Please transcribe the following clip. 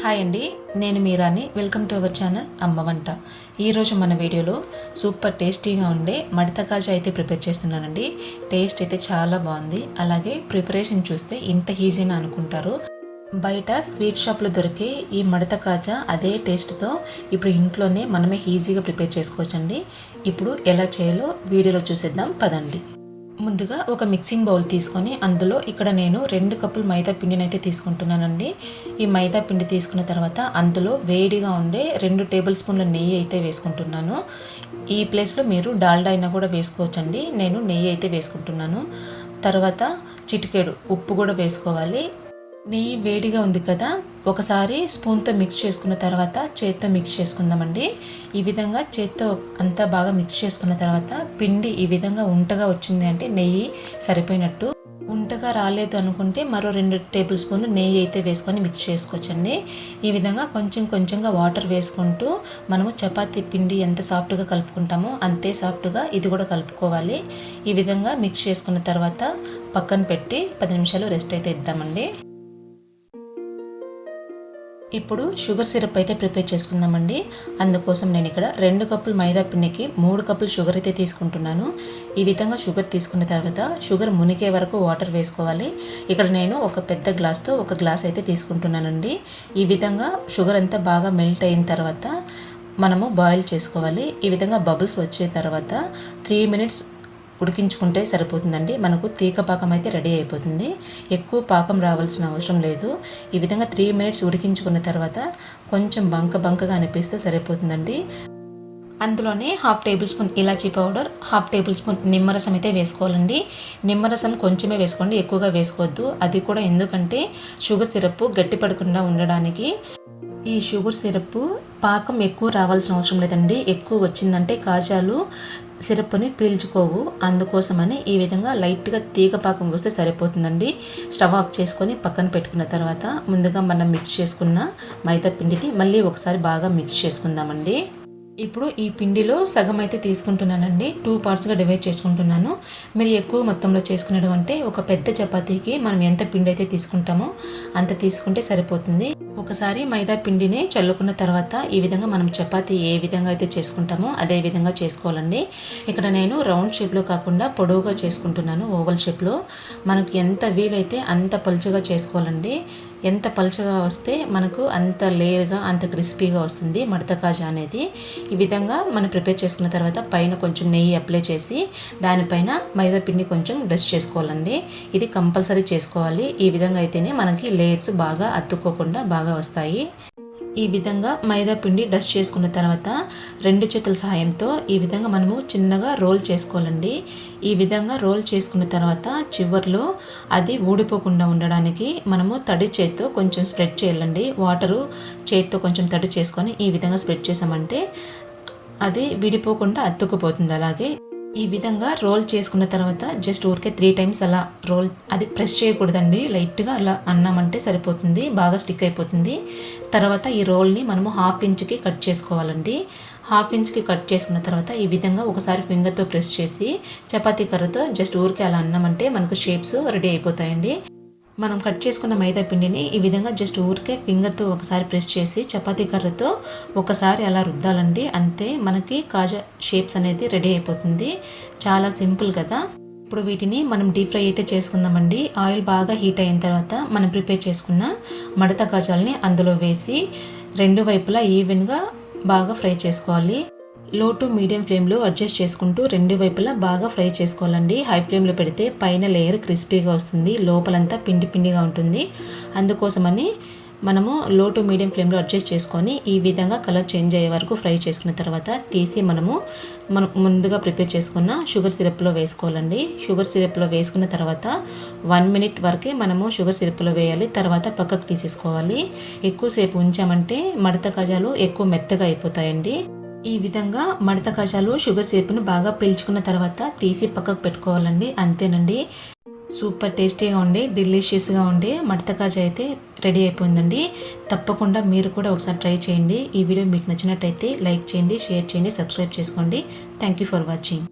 Hi అండి, నేను మీరాని. Welcome to our channel అమ్మ వంట. ఈరోజు మన వీడియోలో సూపర్ టేస్టీగా ఉండే మడత కాజా అయితే ప్రిపేర్ చేస్తున్నానండి. టేస్ట్ అయితే చాలా బాగుంది. అలాగే ప్రిపరేషన్ చూస్తే ఇంత ఈజీనా అనుకుంటారు. బయట స్వీట్ షాప్లో దొరికే ఈ మడత కాజా అదే టేస్ట్తో ఇప్పుడు ఇంట్లోనే మనమే ఈజీగా ప్రిపేర్ చేసుకోవచ్చండి. ఇప్పుడు ఎలా చేయాలో వీడియోలో చూసేద్దాం పదండి. ముందుగా ఒక మిక్సింగ్ బౌల్ తీసుకొని అందులో ఇక్కడ నేను 2 కప్పులు మైదా పిండిని అయితే తీసుకుంటున్నానండి. ఈ మైదా పిండి తీసుకున్న తర్వాత అందులో వేడిగా ఉండే 2 టేబుల్ స్పూన్ల నెయ్యి అయితే వేసుకుంటున్నాను. ఈ ప్లేస్లో మీరు డాల్డా అయినా కూడా వేసుకోవచ్చండి. నేను నెయ్యి అయితే వేసుకుంటున్నాను. తర్వాత చిటికెడు ఉప్పు కూడా వేసుకోవాలి. నెయ్యి వేడిగా ఉంది కదా, ఒకసారి స్పూన్తో మిక్స్ చేసుకున్న తర్వాత చేత్తో మిక్స్ చేసుకుందామండి. ఈ విధంగా చేత్తో అంతా బాగా మిక్స్ చేసుకున్న తర్వాత పిండి ఈ విధంగా ఉంటగా వచ్చింది అంటే నెయ్యి సరిపోయినట్టు. ఉంటగా రాలేదు అనుకుంటే మరో 2 టేబుల్ స్పూన్లు నెయ్యి అయితే వేసుకొని మిక్స్ చేసుకోవచ్చండి. ఈ విధంగా కొంచెం కొంచెంగా వాటర్ వేసుకుంటూ మనము చపాతీ పిండి ఎంత సాఫ్ట్గా కలుపుకుంటామో అంతే సాఫ్ట్గా ఇది కూడా కలుపుకోవాలి. ఈ విధంగా మిక్స్ చేసుకున్న తర్వాత పక్కన పెట్టి 10 నిమిషాలు రెస్ట్ అయితే ఇద్దామండి. ఇప్పుడు షుగర్ సిరప్ అయితే ప్రిపేర్ చేసుకుందామండి. అందుకోసం నేను ఇక్కడ 2 కప్పులు మైదా పిండికి 3 కప్పులు షుగర్ అయితే తీసుకుంటున్నాను. ఈ విధంగా షుగర్ తీసుకున్న తర్వాత షుగర్ మునిగే వరకు వాటర్ వేసుకోవాలి. ఇక్కడ నేను ఒక పెద్ద గ్లాస్తో 1 గ్లాస్ అయితే తీసుకుంటున్నానండి. ఈ విధంగా షుగర్ అంతా బాగా మెల్ట్ అయిన తర్వాత మనము బాయిల్ చేసుకోవాలి. ఈ విధంగా బబుల్స్ వచ్చే తర్వాత 3 మినిట్స్ ఉడికించుకుంటే సరిపోతుందండి. మనకు తీగ పాకం అయితే రెడీ అయిపోతుంది. ఎక్కువ పాకం రావాల్సిన అవసరం లేదు. ఈ విధంగా 3 మినిట్స్ ఉడికించుకున్న తర్వాత కొంచెం బంకగా అనిపిస్తే సరిపోతుందండి. అందులోనే 1/2 టేబుల్ స్పూన్ ఇలాచీ పౌడర్, 1/2 టేబుల్ స్పూన్ నిమ్మరసం అయితే వేసుకోవాలండి. నిమ్మరసం కొంచెమే వేసుకోండి, ఎక్కువగా వేసుకోవద్దు. అది కూడా ఎందుకంటే షుగర్ సిరప్ గట్టి పడకుండా ఉండడానికి. ఈ షుగర్ సిరప్ పాకం ఎక్కువ రావాల్సిన అవసరం లేదండి. ఎక్కువ వచ్చిందంటే కాజాలు సిరప్ని పీల్చుకోవు. అందుకోసమని ఈ విధంగా లైట్గా తీగ పాకం వస్తే సరిపోతుందండి. స్టవ్ ఆఫ్ చేసుకొని పక్కన పెట్టుకున్న తర్వాత ముందుగా మనం మిక్స్ చేసుకున్న మైదా పిండిని మళ్ళీ ఒకసారి బాగా మిక్స్ చేసుకుందామండి. ఇప్పుడు ఈ పిండిలో సగం అయితే తీసుకుంటున్నానండి. 2 పార్ట్స్గా డివైడ్ చేసుకుంటున్నాను. మీరు ఎక్కువ మొత్తంలో చేసుకునేది అంటే ఒక పెద్ద చపాతీకి మనం ఎంత పిండి అయితే తీసుకుంటామో అంత తీసుకుంటే సరిపోతుంది. ఒకసారి మైదా పిండిని చల్లుకున్న తర్వాత ఈ విధంగా మనం చపాతీ ఏ విధంగా అయితే చేసుకుంటామో అదే విధంగా చేసుకోవాలండి. ఇక్కడ నేను రౌండ్ షేప్లో కాకుండా పొడవుగా చేసుకుంటున్నాను, ఓవల్ షేప్లో. మనకు ఎంత వీలైతే అంత పలుచగా చేసుకోవాలండి. ఎంత పలుచగా వస్తే మనకు అంత లేయర్గా అంత క్రిస్పీగా వస్తుంది మడత కాజా అనేది. ఈ విధంగా మనం ప్రిపేర్ చేసుకున్న తర్వాత పైన కొంచెం నెయ్యి అప్లై చేసి దానిపైన మైదా పిండి కొంచెం డస్ట్ చేసుకోవాలండి. ఇది కంపల్సరీ చేసుకోవాలి. ఈ విధంగా అయితేనే మనకి లేయర్స్ బాగా అతుక్కోకుండా బాగా వస్తాయి. ఈ విధంగా మైదా పిండి డస్ట్ చేసుకున్న తర్వాత 2 చేతుల సహాయంతో ఈ విధంగా మనము చిన్నగా రోల్ చేసుకోవాలండి. ఈ విధంగా రోల్ చేసుకున్న తర్వాత చివర్లో అది ఊడిపోకుండా ఉండడానికి మనము తడి చేత్తో కొంచెం స్ప్రెడ్ చేయాలండి. వాటరు చేత్తో కొంచెం తడి చేసుకొని ఈ విధంగా స్ప్రెడ్ చేసామంటే అది విడిపోకుండా అతుక్కుపోతుంది. అలాగే ఈ విధంగా రోల్ చేసుకున్న తర్వాత జస్ట్ ఊరికే 3 టైమ్స్ అలా రోల్, అది ప్రెస్ చేయకూడదండి. లైట్గా అలా అన్నామంటే సరిపోతుంది, బాగా స్టిక్ అయిపోతుంది. తర్వాత ఈ రోల్ని మనము 1/2 ఇంచ్కి కట్ చేసుకోవాలండి. 1/2 ఇంచ్కి కట్ చేసుకున్న తర్వాత ఈ విధంగా ఒకసారి ఫింగర్తో ప్రెస్ చేసి చపాతీ కర్రతో జస్ట్ ఊరికే అలా అన్నామంటే మనకు షేప్స్ రెడీ అయిపోతాయండి. మనం కట్ చేసుకున్న మైదా పిండిని ఈ విధంగా జస్ట్ ఊరికే ఫింగర్తో ఒకసారి ప్రెస్ చేసి చపాతీ కర్రతో ఒకసారి అలా రుద్దాలండి. అంతే, మనకి కాజా షేప్స్ అనేది రెడీ అయిపోతుంది. చాలా సింపుల్ కదా. ఇప్పుడు వీటిని మనం డీప్ ఫ్రై అయితే చేసుకుందామండి. ఆయిల్ బాగా హీట్ అయిన తర్వాత మనం ప్రిపేర్ చేసుకున్న మడత కాజాలని అందులో వేసి 2 వైపులా ఈవెన్గా బాగా ఫ్రై చేసుకోవాలి. లో టు మీడియం ఫ్లేమ్లో అడ్జస్ట్ చేసుకుంటూ 2 వైపులా బాగా ఫ్రై చేసుకోవాలండి. హై ఫ్లేమ్లో పెడితే పైన లేయర్ క్రిస్పీగా వస్తుంది, లోపలంతా పిండిగా ఉంటుంది. అందుకోసమని మనము లో టు మీడియం ఫ్లేమ్లో అడ్జస్ట్ చేసుకొని ఈ విధంగా కలర్ చేంజ్ అయ్యే వరకు ఫ్రై చేసుకున్న తర్వాత తీసి మనం ముందుగా ప్రిపేర్ చేసుకున్న షుగర్ సిరప్లో వేసుకోవాలండి. షుగర్ సిరప్లో వేసుకున్న తర్వాత 1 మినిట్ వరకే మనము షుగర్ సిరప్లో వేయాలి. తర్వాత పక్కకు తీసేసుకోవాలి. ఎక్కువసేపు ఉంచామంటే మడత కాజాలు ఎక్కువ మెత్తగా అయిపోతాయండి. ఈ విధంగా మడత కాజాలు షుగర్ సిరప్ను బాగా పీల్చుకున్న తర్వాత తీసి పక్కకు పెట్టుకోవాలండి. అంతేనండి, సూపర్ టేస్టీగా ఉండే డెలిషియస్గా ఉండే మడత కాజా అయితే రెడీ అయిపోయిందండి. తప్పకుండా మీరు కూడా ఒకసారి ట్రై చేయండి. ఈ వీడియో మీకు నచ్చినట్టయితే లైక్ చేయండి, షేర్ చేయండి, సబ్స్క్రైబ్ చేసుకోండి. Thank you for watching.